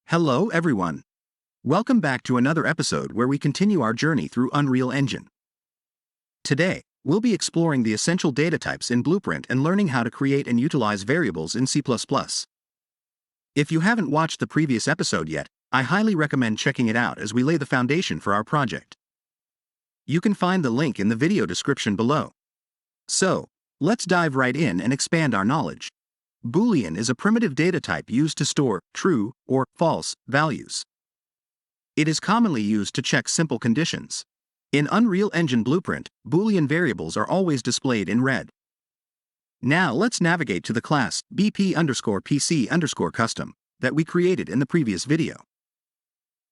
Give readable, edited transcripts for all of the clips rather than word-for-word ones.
Hello everyone. Welcome back to another episode where we continue our journey through Unreal Engine. Today, we'll be exploring the essential data types in Blueprint and learning how to create and utilize variables in C++. If you haven't watched the previous episode yet, I highly recommend checking it out as we lay the foundation for our project. You can find the link in the video description below. So, let's dive right in and expand our knowledge. Boolean is a primitive data type used to store true or false values. It is commonly used to check simple conditions. In Unreal Engine Blueprint, Boolean variables are always displayed in red. Now let's navigate to the class BP_PC_custom that we created in the previous video.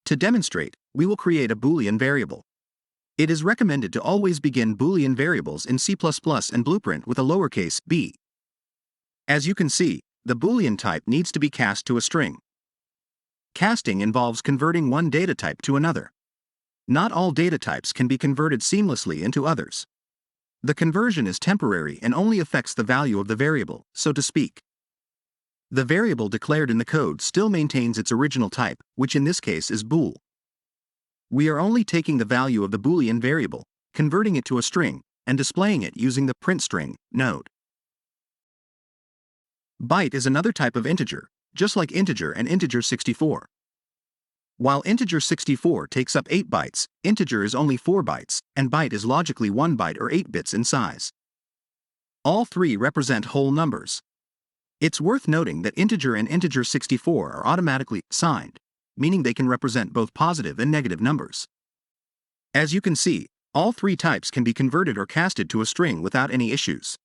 To demonstrate, we will create a Boolean variable. It is recommended to always begin Boolean variables in C++ and Blueprint with a lowercase b. As you can see, the Boolean type needs to be cast to a string. Casting involves converting one data type to another. Not all data types can be converted seamlessly into others. The conversion is temporary and only affects the value of the variable, so to speak. The variable declared in the code still maintains its original type, which in this case is bool. We are only taking the value of the Boolean variable, converting it to a string, and displaying it using the printString node. Byte is another type of integer, just like integer and integer 64. While integer 64 takes up 8 bytes, integer is only 4 bytes, and byte is logically 1 byte or 8 bits in size. All three represent whole numbers. It's worth noting that integer and integer 64 are automatically signed, meaning they can represent both positive and negative numbers. As you can see, all three types can be converted or casted to a string without any issues.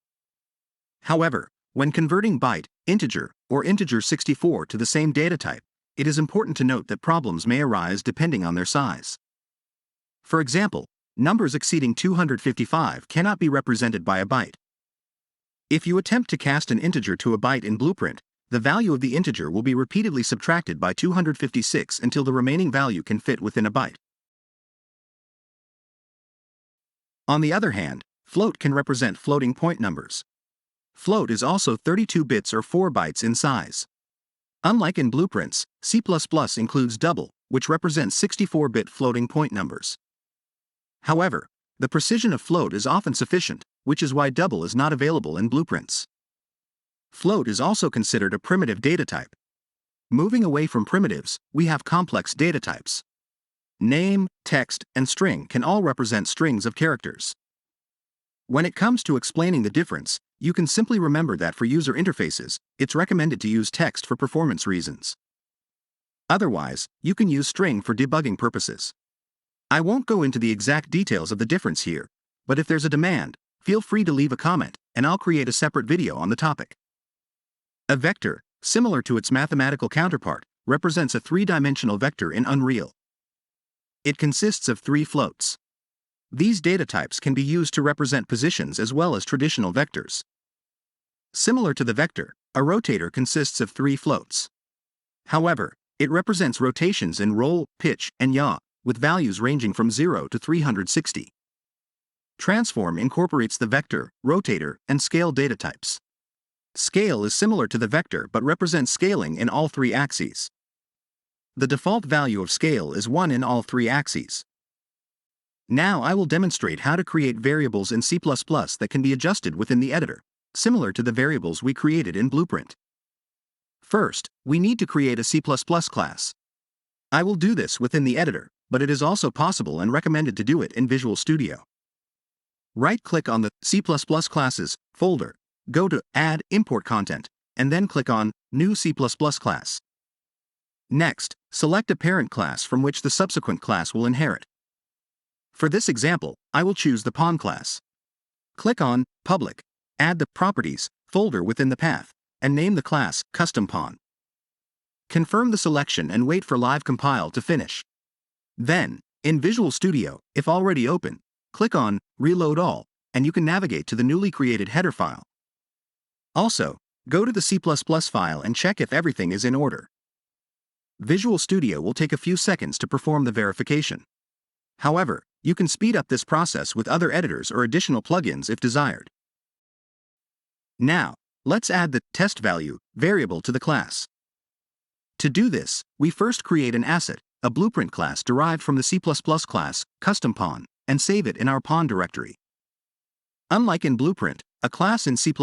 However, when converting byte, integer, or integer 64 to the same data type, it is important to note that problems may arise depending on their size. For example, numbers exceeding 255 cannot be represented by a byte. If you attempt to cast an integer to a byte in Blueprint, the value of the integer will be repeatedly subtracted by 256 until the remaining value can fit within a byte. On the other hand, float can represent floating point numbers. Float is also 32 bits or 4 bytes in size. Unlike in Blueprints, C++ includes double, which represents 64-bit floating point numbers. However, the precision of float is often sufficient, which is why double is not available in Blueprints. Float is also considered a primitive data type. Moving away from primitives, we have complex data types. Name, text, and string can all represent strings of characters. When it comes to explaining the difference, you can simply remember that for user interfaces, it's recommended to use text for performance reasons. Otherwise, you can use string for debugging purposes. I won't go into the exact details of the difference here, but if there's a demand, feel free to leave a comment, and I'll create a separate video on the topic. A vector, similar to its mathematical counterpart, represents a three-dimensional vector in Unreal. It consists of 3 floats. These data types can be used to represent positions as well as traditional vectors. Similar to the vector, a rotator consists of 3 floats. However, it represents rotations in roll, pitch, and yaw, with values ranging from 0 to 360. Transform incorporates the vector, rotator, and scale data types. Scale is similar to the vector but represents scaling in all 3 axes. The default value of scale is 1 in all 3 axes. Now I will demonstrate how to create variables in C++ that can be adjusted within the editor, similar to the variables we created in Blueprint. First, we need to create a C++ class. I will do this within the editor, but it is also possible and recommended to do it in Visual Studio. Right-click on the C++ Classes folder, go to Add Import Content, and then click on New C++ Class. Next, select a parent class from which the subsequent class will inherit. For this example, I will choose the pawn class. Click on Public, add the Properties folder within the path, and name the class Custom Pawn. Confirm the selection and wait for Live Compile to finish. Then, in Visual Studio, if already open, click on Reload All, and you can navigate to the newly created header file. Also, go to the C++ file and check if everything is in order. Visual Studio will take a few seconds to perform the verification. However, you can speed up this process with other editors or additional plugins if desired. Now, let's add the test value variable to the class. To do this, we first create an asset, a blueprint class derived from the C++ class, custom pawn, and save it in our pawn directory. Unlike in Blueprint, a class in C++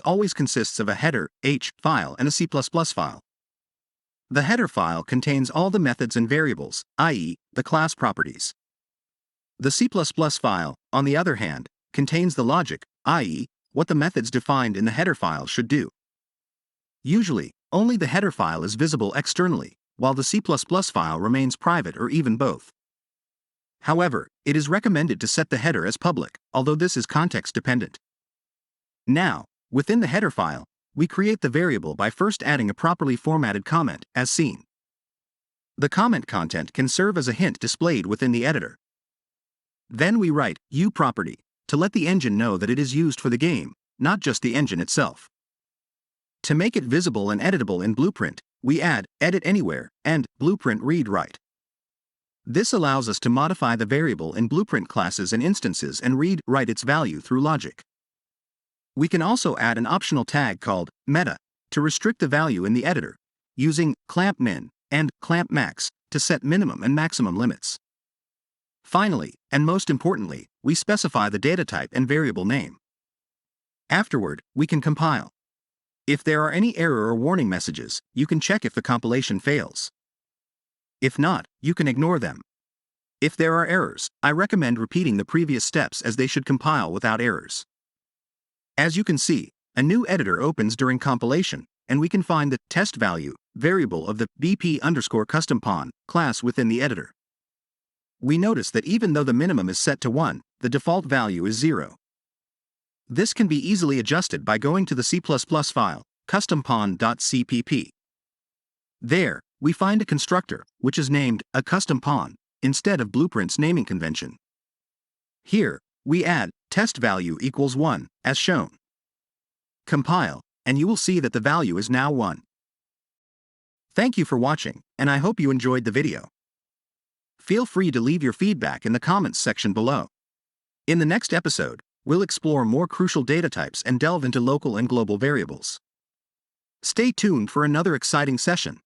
always consists of a header, H, file and a C++ file. The header file contains all the methods and variables, i.e., the class properties. The C++ file, on the other hand, contains the logic, i.e., what the methods defined in the header file should do. Usually, only the header file is visible externally, while the C++ file remains private or even both. However, it is recommended to set the header as public, although this is context dependent. Now, within the header file, we create the variable by first adding a properly formatted comment, as seen. The comment content can serve as a hint displayed within the editor. Then we write uProperty to let the engine know that it is used for the game, not just the engine itself. To make it visible and editable in Blueprint, we add Edit Anywhere and Blueprint Read Write. This allows us to modify the variable in Blueprint classes and instances and read-write its value through logic. We can also add an optional tag called meta to restrict the value in the editor, using clamp min and clamp max to set minimum and maximum limits. Finally, and most importantly, we specify the data type and variable name. Afterward, we can compile. If there are any error or warning messages, you can check if the compilation fails. If not, you can ignore them. If there are errors, I recommend repeating the previous steps as they should compile without errors. As you can see, a new editor opens during compilation, and we can find the test value variable of the BP_custom pawn class within the editor. We notice that even though the minimum is set to 1, the default value is 0. This can be easily adjusted by going to the C++ file, custompawn.cpp. There, we find a constructor, which is named a custom pawn, instead of Blueprint's naming convention. Here, we add test value equals 1, as shown. Compile, and you will see that the value is now 1. Thank you for watching, and I hope you enjoyed the video. Feel free to leave your feedback in the comments section below. In the next episode, we'll explore more crucial data types and delve into local and global variables. Stay tuned for another exciting session.